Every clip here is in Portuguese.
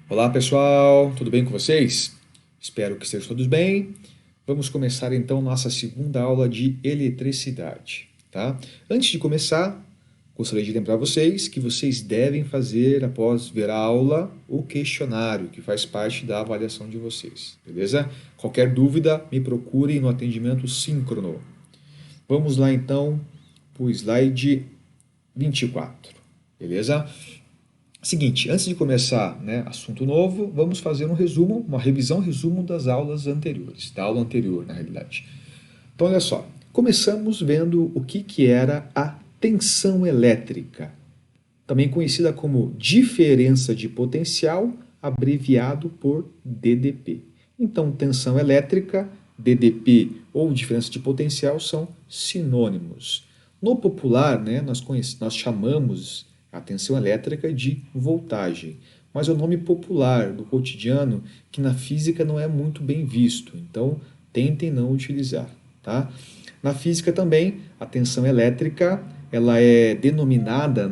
Olá pessoal, tudo bem com vocês? Espero que estejam todos bem. Vamos começar então nossa segunda aula de eletricidade, tá? Antes de começar, gostaria de lembrar vocês que vocês devem fazer, após ver a aula, o questionário que faz parte da avaliação de vocês, beleza? Qualquer dúvida, me procurem no atendimento síncrono. Vamos lá então para o slide 24, beleza? Seguinte, antes de começar, assunto novo, vamos fazer um resumo, uma revisão das aulas anteriores, da aula anterior, na realidade. Então, olha só, começamos vendo o que era a tensão elétrica, também conhecida como diferença de potencial, abreviado por DDP. Então, tensão elétrica, DDP ou diferença de potencial são sinônimos. No popular, nós chamamos a tensão elétrica de voltagem, mas é o nome popular do cotidiano que na física não é muito bem visto, então tentem não utilizar, tá? Na física também, a tensão elétrica, ela é denominada,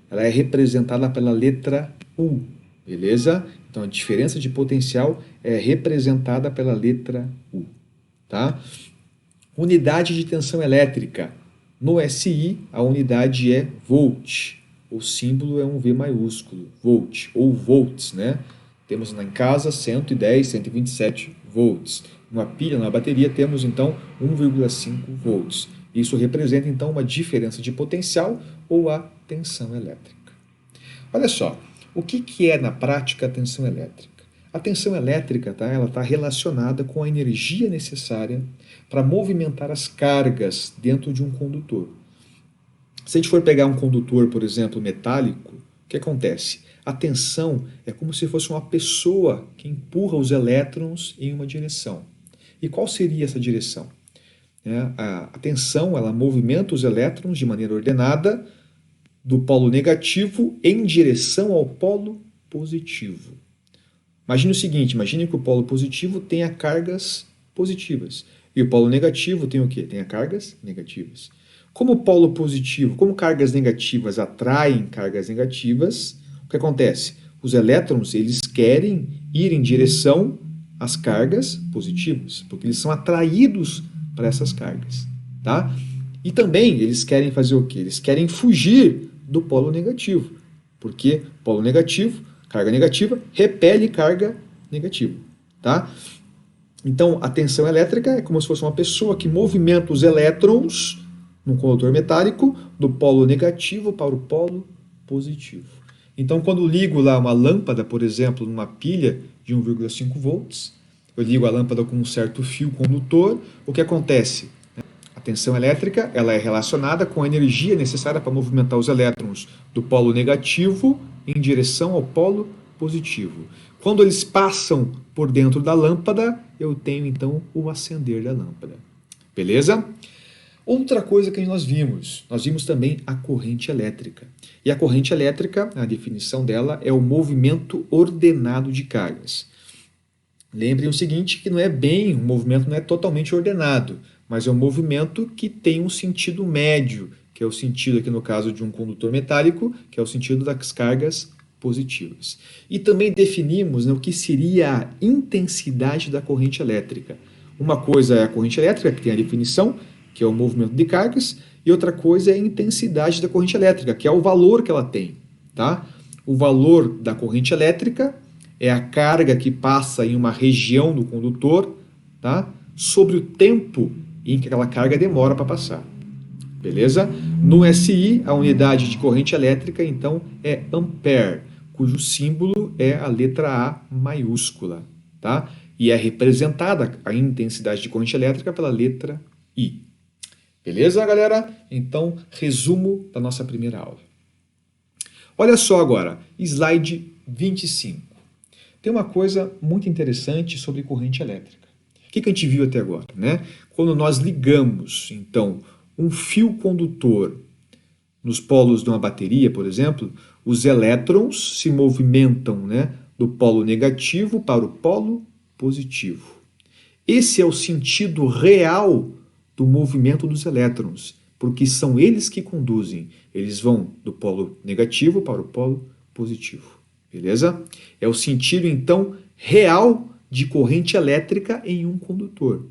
ela é representada pela letra U, beleza? Então a diferença de potencial é representada pela letra U, tá? Unidade de tensão elétrica. No SI, a unidade é volt. O símbolo é um V maiúsculo, volt, ou volts, né? Temos em casa 110, 127 volts. Numa pilha, na bateria, temos então 1,5 volts. Isso representa então uma diferença de potencial ou a tensão elétrica. Olha só, o que é na prática a tensão elétrica? A tensão elétrica ela está relacionada com a energia necessária para movimentar as cargas dentro de um condutor. Se a gente for pegar um condutor, por exemplo, metálico, o que acontece? A tensão é como se fosse uma pessoa que empurra os elétrons em uma direção. E qual seria essa direção? A tensão ela movimenta os elétrons de maneira ordenada do polo negativo em direção ao polo positivo. Imagine o seguinte, imagine que o polo positivo tenha cargas positivas e o polo negativo tem o quê? Tem cargas negativas. Como o polo positivo, como cargas negativas atraem cargas negativas, o que acontece? Os elétrons eles querem ir em direção às cargas positivas, porque eles são atraídos para essas cargas, tá? E também eles querem fazer o quê? Eles querem fugir do polo negativo, porque polo negativo, carga negativa, repele carga negativa, tá? Então, a tensão elétrica é como se fosse uma pessoa que movimenta os elétrons num condutor metálico do polo negativo para o polo positivo. Então, quando ligo lá uma lâmpada, por exemplo, numa pilha de 1,5 volts, eu ligo a lâmpada com um certo fio condutor, o que acontece? A tensão elétrica ela é relacionada com a energia necessária para movimentar os elétrons do polo negativo em direção ao polo positivo. Quando eles passam por dentro da lâmpada, eu tenho então o acender da lâmpada. Beleza? Outra coisa que nós vimos também a corrente elétrica. E a corrente elétrica, a definição dela é o movimento ordenado de cargas. Lembrem o seguinte, que não é bem, o movimento não é totalmente ordenado, mas é um movimento que tem um sentido médio, que é o sentido aqui no caso de um condutor metálico, que é o sentido das cargas positivas. E também definimos o que seria a intensidade da corrente elétrica. Uma coisa é a corrente elétrica, que tem a definição, que é o movimento de cargas, e outra coisa é a intensidade da corrente elétrica, que é o valor que ela tem, tá? O valor da corrente elétrica é a carga que passa em uma região do condutor, tá? Sobre o tempo em que aquela carga demora para passar. Beleza? No SI, a unidade de corrente elétrica, então, é ampere, cujo símbolo é a letra A maiúscula, tá? E é representada a intensidade de corrente elétrica pela letra I. Beleza, galera? Então, resumo da nossa primeira aula. Olha só agora, slide 25. Tem uma coisa muito interessante sobre corrente elétrica. O que a gente viu até agora? Quando nós ligamos, então, um fio condutor nos polos de uma bateria, por exemplo, os elétrons se movimentam do polo negativo para o polo positivo. Esse é o sentido real do movimento dos elétrons, porque são eles que conduzem. Eles vão do polo negativo para o polo positivo. beleza? É o sentido, então, real de corrente elétrica em um condutor,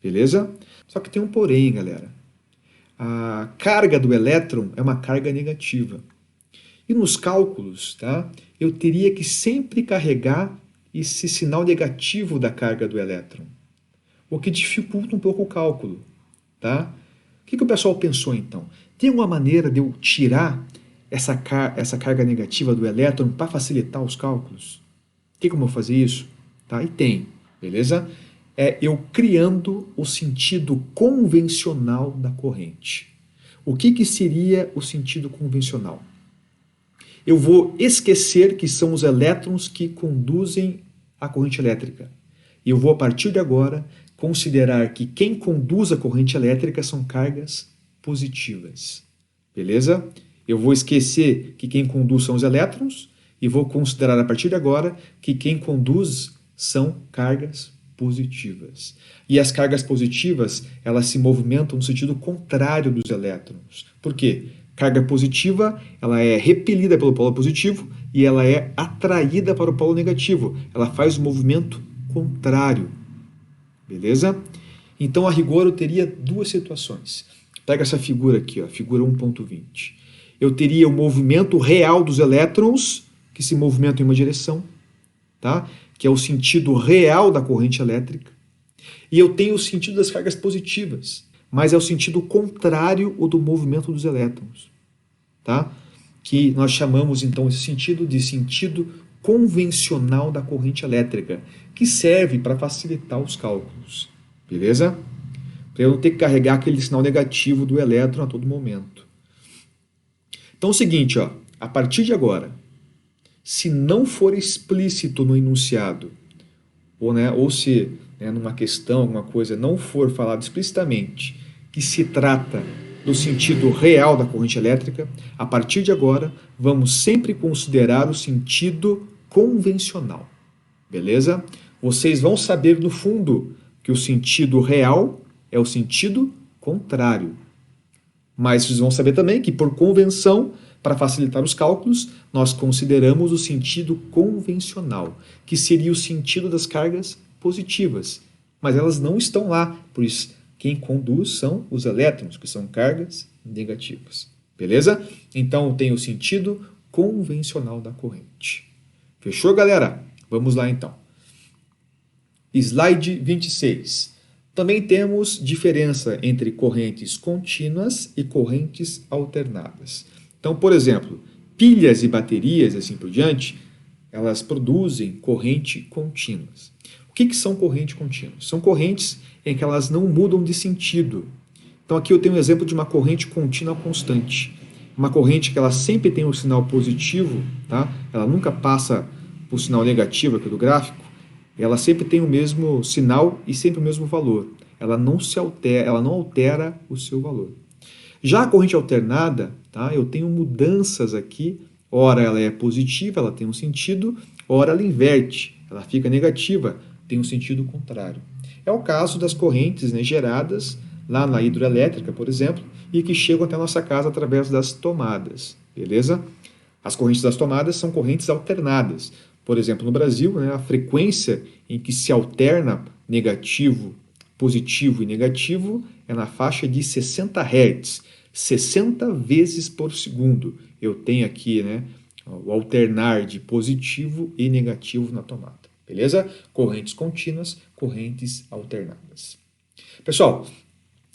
beleza? Só que tem um porém, galera. A carga do elétron é uma carga negativa. E nos cálculos, tá, eu teria que sempre carregar esse sinal negativo da carga do elétron, o que dificulta um pouco o cálculo. Tá? O que o pessoal pensou então? Tem uma maneira de eu tirar essa carga negativa do elétron para facilitar os cálculos? Tem como eu fazer isso? Tá? E tem, beleza? É eu criando o sentido convencional da corrente. O que seria o sentido convencional? Eu vou esquecer que são os elétrons que conduzem a corrente elétrica. E eu vou, a partir de agora, considerar que quem conduz a corrente elétrica são cargas positivas. Beleza? Eu vou esquecer que quem conduz são os elétrons e vou considerar, a partir de agora, que quem conduz são cargas positivas. E as cargas positivas, elas se movimentam no sentido contrário dos elétrons. Por quê? Carga positiva, ela é repelida pelo polo positivo e ela é atraída para o polo negativo. Ela faz o movimento contrário. Beleza? Então, a rigor, eu teria duas situações. Pega essa figura aqui, ó, figura 1.20. Eu teria o movimento real dos elétrons, que se movimentam em uma direção, tá? Que é o sentido real da corrente elétrica. E eu tenho o sentido das cargas positivas, mas é o sentido contrário ao do movimento dos elétrons, tá? Que nós chamamos, então, esse sentido de sentido convencional da corrente elétrica, que serve para facilitar os cálculos, beleza? Para eu não ter que carregar aquele sinal negativo do elétron a todo momento. Então é o seguinte, ó, a partir de agora, se não for explícito no enunciado, ou se numa questão, alguma coisa, não for falado explicitamente que se trata do sentido real da corrente elétrica, a partir de agora, vamos sempre considerar o sentido convencional. Beleza? Vocês vão saber, no fundo, que o sentido real é o sentido contrário. Mas vocês vão saber também que, por convenção, para facilitar os cálculos, nós consideramos o sentido convencional, que seria o sentido das cargas positivas. Mas elas não estão lá, por isso quem conduz são os elétrons, que são cargas negativas. Beleza? Então tem o sentido convencional da corrente. Fechou, galera? Vamos lá então. Slide 26. Também temos diferença entre correntes contínuas e correntes alternadas. Então, por exemplo, pilhas e baterias, assim por diante, elas produzem corrente contínuas. O que são correntes contínuas? São correntes em que elas não mudam de sentido. Então aqui eu tenho um exemplo de uma corrente contínua constante. Uma corrente que ela sempre tem um sinal positivo, tá? Ela nunca passa para o sinal negativo aqui do gráfico, ela sempre tem o mesmo sinal e sempre o mesmo valor. Ela não altera o seu valor. Já a corrente alternada, tá? Eu tenho mudanças aqui, ora ela é positiva, ela tem um sentido, ora ela inverte, ela fica negativa, tem um sentido contrário. É o caso das correntes, né, geradas lá na hidroelétrica, por exemplo, e que chegam até a nossa casa através das tomadas, beleza? As correntes das tomadas são correntes alternadas. Por exemplo, no Brasil, né, a frequência em que se alterna negativo, positivo e negativo é na faixa de 60 Hz, 60 vezes por segundo. Eu tenho aqui, né, o alternar de positivo e negativo na tomada. Beleza? Correntes contínuas, correntes alternadas. Pessoal,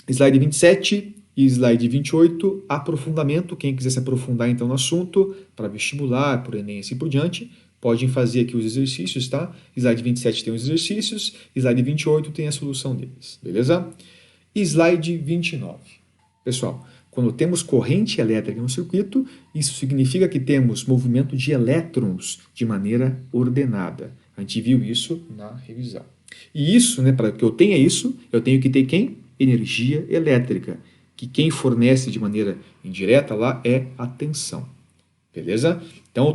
slide 27 e slide 28, aprofundamento. Quem quiser se aprofundar então no assunto, para vestibular, por Enem e assim por diante, podem fazer aqui os exercícios, tá? Slide 27 tem os exercícios, slide 28 tem a solução deles, beleza? Slide 29. Pessoal, quando temos corrente elétrica no circuito, isso significa que temos movimento de elétrons de maneira ordenada. A gente viu isso na revisão. E isso, né, para que eu tenha isso, eu tenho que ter quem? Energia elétrica, que quem fornece de maneira indireta lá é a tensão. Beleza? Então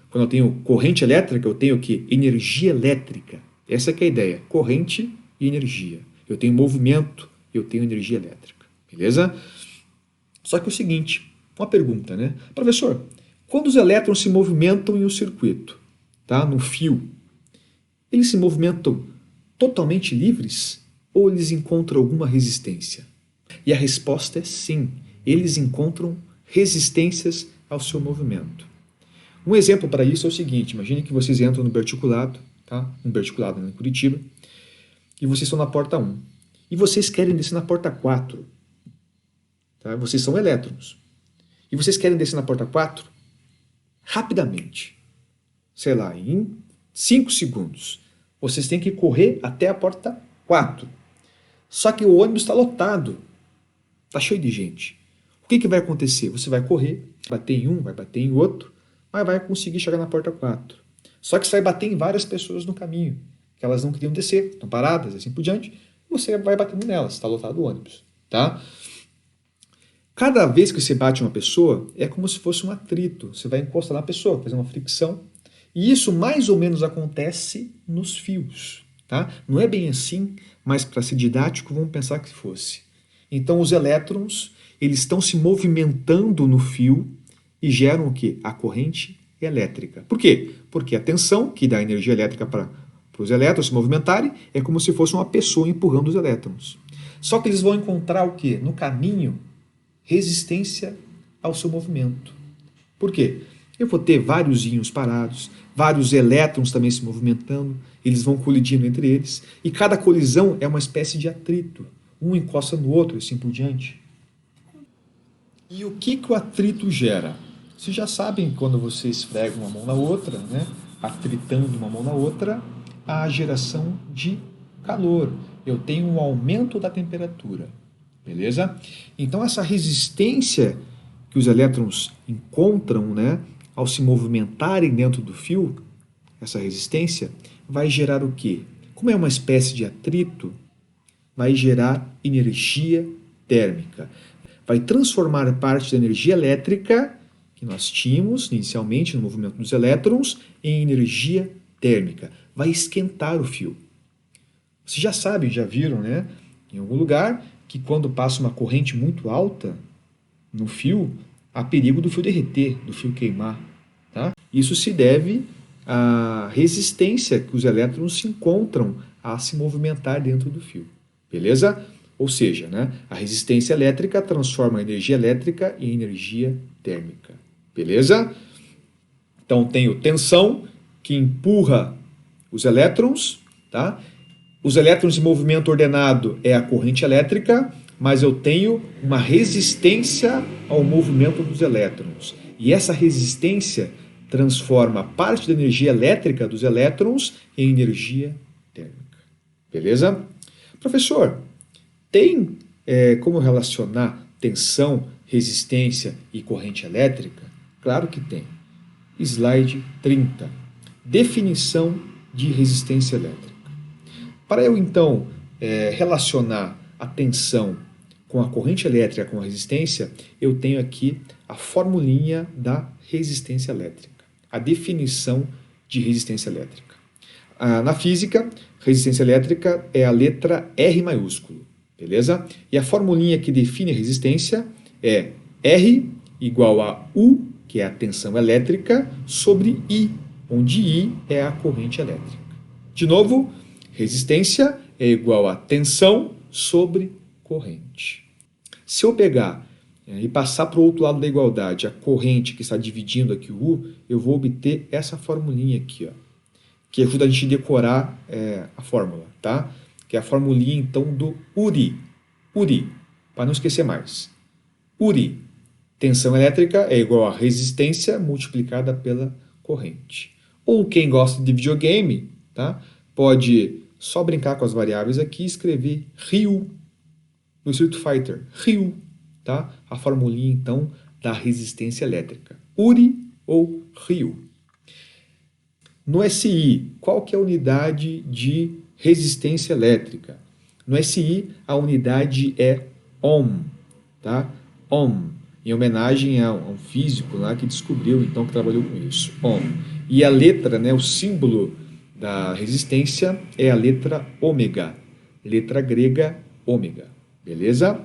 quando eu tenho corrente elétrica, eu tenho o quê? Energia elétrica. Essa que é a ideia, corrente e energia. Eu tenho movimento, eu tenho energia elétrica. Beleza? Só que é o seguinte, uma pergunta, né? Professor, Quando os elétrons se movimentam em um circuito, tá? No fio, eles se movimentam totalmente livres ou eles encontram alguma resistência? E a resposta é sim, eles encontram resistências ao seu movimento. Um exemplo para isso é o seguinte: imagine que vocês entram no Berticulado, tá? Um Berticulado em Curitiba, e vocês estão na porta 1. E vocês querem descer na porta 4. Tá? Vocês são elétrons. E vocês querem descer na porta 4 rapidamente. Sei lá, em 5 segundos. Vocês têm que correr até a porta 4. Só que o ônibus está lotado. Está cheio de gente. O que vai acontecer? Você vai correr, bater em um, vai bater em outro, mas vai conseguir chegar na porta 4. Só que você vai bater em várias pessoas no caminho, que elas não queriam descer, estão paradas, assim por diante, e você vai batendo nelas, está lotado o ônibus. Tá? Cada vez que você bate uma pessoa, é como se fosse um atrito. Você vai encostar na pessoa, fazer uma fricção. E isso mais ou menos acontece nos fios. Tá? Não é bem assim, mas para ser didático, vamos pensar que fosse. Então os elétrons, eles estão se movimentando no fio e geram o quê? A corrente elétrica. Por quê? Porque a tensão, que dá energia elétrica para os elétrons se movimentarem, é como se fosse uma pessoa empurrando os elétrons. Só que eles vão encontrar o quê? No caminho, resistência ao seu movimento. Por quê? Eu vou ter vários íons parados, vários elétrons também se movimentando, eles vão colidindo entre eles, e cada colisão é uma espécie de atrito. Um encosta no outro e assim por diante. E o que o atrito gera? Vocês já sabem, quando você esfrega uma mão na outra, né, atritando uma mão na outra, há a geração de calor. Eu tenho um aumento da temperatura. Beleza? Então essa resistência que os elétrons encontram, né, ao se movimentarem dentro do fio, essa resistência vai gerar o quê? Como é uma espécie de atrito, vai gerar energia térmica. Vai transformar parte da energia elétrica que nós tínhamos inicialmente no movimento dos elétrons em energia térmica. Vai esquentar o fio. Vocês já sabem, já viram, né? Em algum lugar, que quando passa uma corrente muito alta no fio, há perigo do fio derreter, do fio queimar. Tá? Isso se deve à resistência que os elétrons se encontram a se movimentar dentro do fio. Beleza? Ou seja, né, a resistência elétrica transforma a energia elétrica em energia térmica. Beleza? Então, tenho tensão, que empurra os elétrons, tá? Os elétrons em movimento ordenado é a corrente elétrica, mas eu tenho uma resistência ao movimento dos elétrons. E essa resistência transforma parte da energia elétrica dos elétrons em energia térmica. Beleza? Professor, tem como relacionar tensão, resistência e corrente elétrica? Claro que tem. Slide 30. Definição de resistência elétrica. Para eu, então, relacionar a tensão com a corrente elétrica, com a resistência, eu tenho aqui a formulinha da resistência elétrica, a definição de resistência elétrica. Na física, resistência elétrica é a letra R maiúsculo, beleza? E a formulinha que define a resistência é R igual a U, que é a tensão elétrica, sobre I, onde I é a corrente elétrica. De novo, resistência é igual a tensão sobre corrente. Se eu pegar e passar para o outro lado da igualdade a corrente que está dividindo aqui o U, eu vou obter essa formulinha aqui, ó, que ajuda a gente a decorar a fórmula, tá? Que é a formulinha, então, do URI. URI, para não esquecer mais. URI, tensão elétrica é igual a resistência multiplicada pela corrente. Ou quem gosta de videogame, tá? Pode só brincar com as variáveis aqui e escrever Ryu no Street Fighter. Ryu, tá? A formulinha, então, da resistência elétrica. URI ou Ryu. No SI, qual que é a unidade de resistência elétrica? No SI, a unidade é ohm, tá? Ohm, em homenagem a um físico lá que descobriu, então, que trabalhou com isso. Ohm. E a letra, né, o símbolo da resistência é a letra ômega, letra grega ômega, beleza?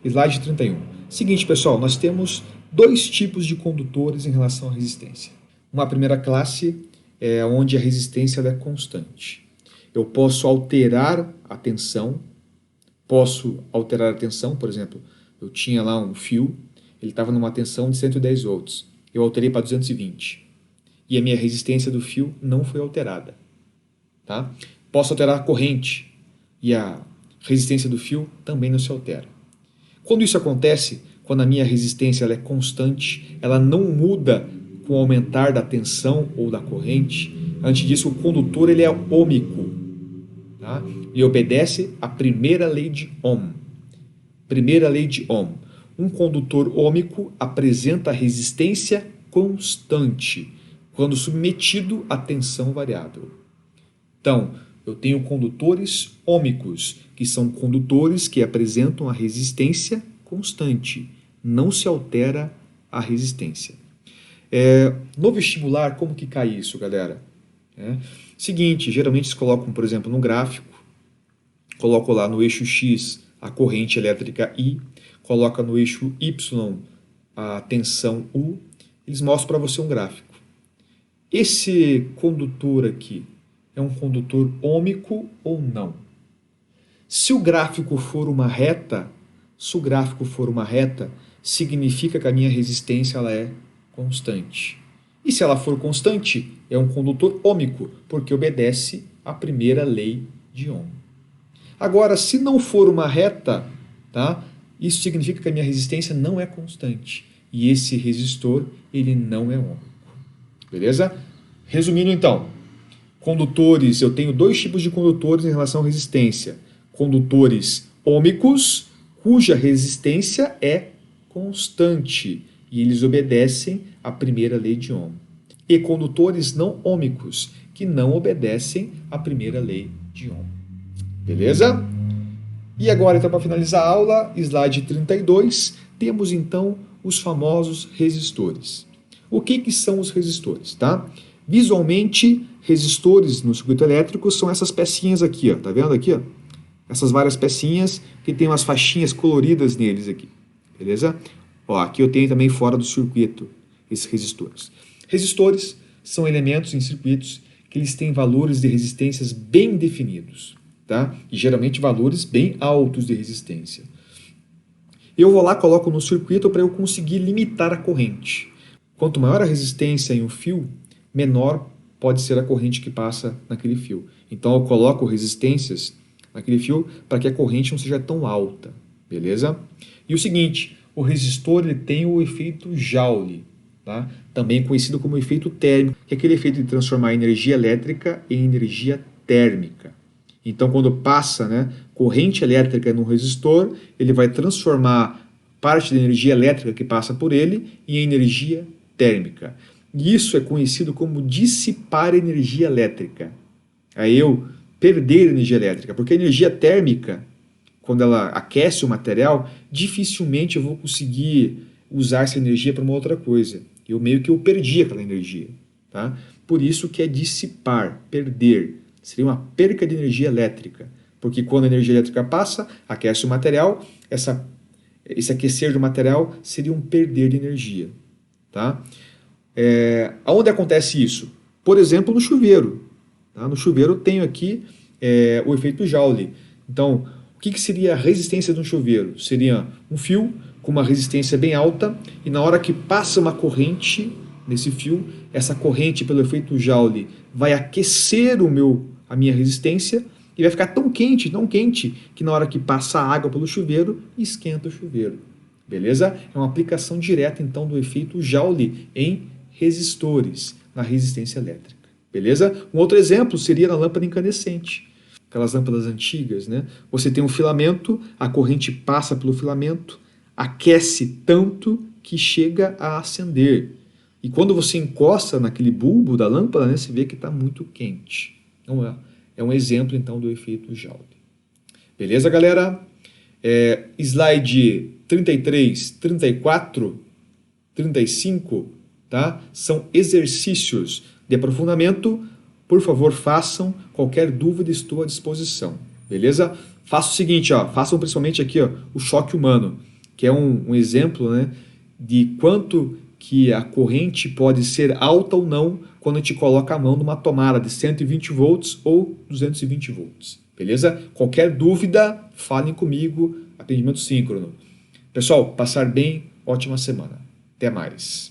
Slide 31. Seguinte, pessoal, nós temos dois tipos de condutores em relação à resistência. Uma primeira classe é onde a resistência ela é constante. Eu posso alterar a tensão, por exemplo, eu tinha lá um fio, ele estava numa tensão de 110 volts, eu alterei para 220 e a minha resistência do fio não foi alterada. Tá? Posso alterar a corrente e a resistência do fio também não se altera. Quando isso acontece, quando a minha resistência ela é constante, ela não muda com o aumentar da tensão ou da corrente, antes disso o condutor ele é ôhmico, tá? E obedece à primeira lei de Ohm. Primeira lei de Ohm. Um condutor ôhmico apresenta resistência constante quando submetido a tensão variável. Então, eu tenho condutores ôhmicos, que são condutores que apresentam a resistência constante, não se altera a resistência. No vestibular, como que cai isso, galera? Seguinte, geralmente eles colocam, por exemplo, no gráfico, colocam lá no eixo X a corrente elétrica I, coloca no eixo Y a tensão U, eles mostram para você um gráfico. Esse condutor aqui é um condutor ôhmico ou não? Se o gráfico for uma reta, significa que a minha resistência ela é constante. E se ela for constante, é um condutor ôhmico, porque obedece à primeira lei de Ohm. Agora, se não for uma reta, tá? Isso significa que a minha resistência não é constante. E esse resistor, ele não é ôhmico. Beleza? Resumindo então, condutores, eu tenho dois tipos de condutores em relação à resistência. Condutores ôhmicos, cuja resistência é constante, e eles obedecem à primeira lei de Ohm. E condutores não ôhmicos, que não obedecem à primeira lei de Ohm. Beleza? E agora, então, para finalizar a aula, slide 32, temos então os famosos resistores. O que são os resistores, tá? Visualmente, resistores no circuito elétrico são essas pecinhas aqui, ó. Tá vendo aqui, ó? Essas várias pecinhas que tem umas faixinhas coloridas neles aqui. Beleza? Ó, aqui eu tenho também fora do circuito esses resistores. Resistores são elementos em circuitos que eles têm valores de resistências bem definidos, tá? E geralmente valores bem altos de resistência. Eu vou lá, coloco no circuito para eu conseguir limitar a corrente. Quanto maior a resistência em um fio, menor pode ser a corrente que passa naquele fio. Então eu coloco resistências naquele fio para que a corrente não seja tão alta, beleza? E o seguinte, o resistor ele tem o efeito Joule, tá? Também conhecido como efeito térmico, que é aquele efeito de transformar energia elétrica em energia térmica. Então quando passa, corrente elétrica no resistor, ele vai transformar parte da energia elétrica que passa por ele em energia térmica. E isso é conhecido como dissipar energia elétrica. Aí eu perder energia elétrica, porque a energia térmica, quando ela aquece o material, dificilmente eu vou conseguir usar essa energia para uma outra coisa. Eu meio que perdi aquela energia. Tá? Por isso que é dissipar, perder. Seria uma perca de energia elétrica. Porque quando a energia elétrica passa, aquece o material, esse aquecer do material seria um perder de energia. Tá? Aonde acontece isso? Por exemplo, no chuveiro. Tá? No chuveiro eu tenho aqui o efeito Joule. Então, o que seria a resistência de um chuveiro? Seria um fio com uma resistência bem alta e na hora que passa uma corrente nesse fio, essa corrente, pelo efeito Joule, vai aquecer a minha resistência e vai ficar tão quente, que na hora que passa a água pelo chuveiro, esquenta o chuveiro. Beleza? É uma aplicação direta, então, do efeito Joule em resistores, na resistência elétrica. Beleza? Um outro exemplo seria na lâmpada incandescente. Aquelas lâmpadas antigas, Você tem um filamento, a corrente passa pelo filamento, aquece tanto que chega a acender. E quando você encosta naquele bulbo da lâmpada, você vê que está muito quente. Então, é um exemplo, então, do efeito Joule. Beleza, galera? Slide 33, 34, 35, tá? São exercícios de aprofundamento. Por favor, façam. Qualquer dúvida, estou à disposição. Beleza? Faça o seguinte, façam principalmente aqui o choque humano, que é um exemplo de quanto que a corrente pode ser alta ou não quando a gente coloca a mão numa tomada de 120 volts ou 220 volts. Beleza? Qualquer dúvida, falem comigo, atendimento síncrono. Pessoal, passar bem, ótima semana. Até mais.